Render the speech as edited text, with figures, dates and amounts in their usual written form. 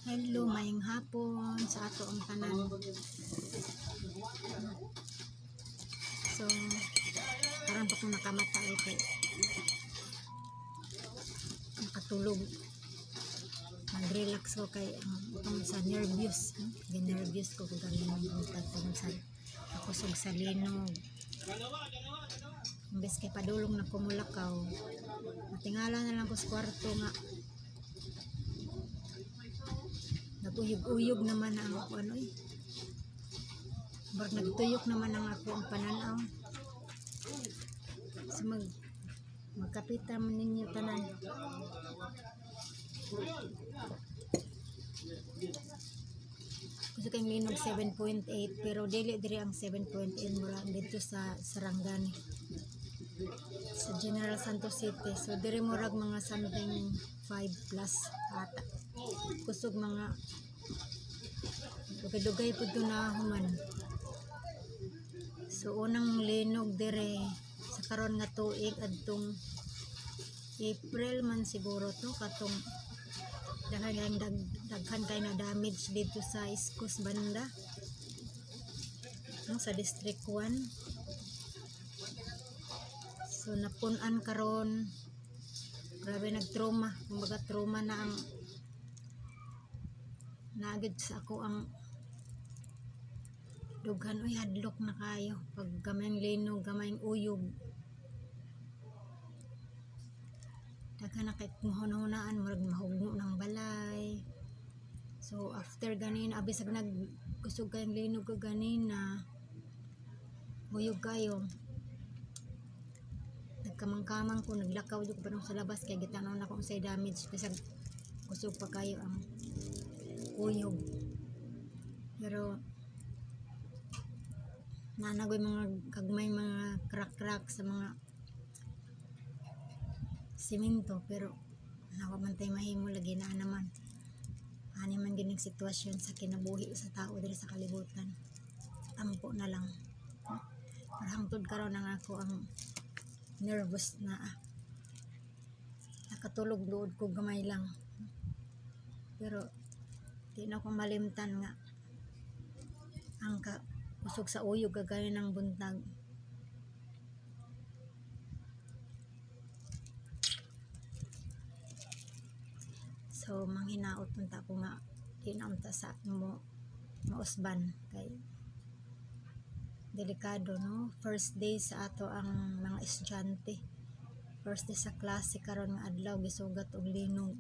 Hello, mayong hapon sa ato ang tanan. So, parang pa kung nakamatay kay nakatulog. Nag-relax ko kay sa nervous. Nervous ko kung gano'n yung tagtanong sa akusog sa linog. Imbes kay padulong na kumulakaw. Matingala na lang ko sa kwarto nga. Naguyog-uyog naman ang ako ano eh. Barag nagtuyok naman ang ako ang pananaw. So magkapita man ninyo tanan. Gusto kayong linog 7.8 pero dili diri ang 7.8 mura dito sa Sarangani. Sa General Santos City. So diri murag mga something 5 plus ata. Kusog mga dugay-dugay po ito na human. So unang linog dire sa karon nga tuig adtong April man siguro to katong daghan kay na damage dito sa Iskos banda no, sa District 1. So napun-an karon, grabe nagtrauma, kumbaga trauma na ang naagid sa ako ang dughan. Uy, hadlok na kayo pag gamayng linog, gamayng uyog, daghan na kay hunahunaan murag mahugno ng balay. So after ganin abisag nagkusog kayong linog ko ganina uyog kayo, nagkamang-kamang ko, naglakaw ko pa sa labas kay gitanaw na kung say damage bisag kusog pa kayo ang uyog. Pero nanagoy mga kagmay mga crack sa mga simento pero nawamantay mahimo lagi na naman ani man gining sitwasyon sa kinabuhi sa tao diri sa kalibutan. Tampo na lang para hangtod karon ang ako ang nervous na nakatulog luod ko gamay lang pero di na ko malimtan nga ang kusog sa uyog kagaya ng buntag. So manghinaot unta ko nga di na unta sa mo mausban kay delikado no. First day sa ato ang mga estudyante, first day sa klase karon nga adlaw gisugat og linog.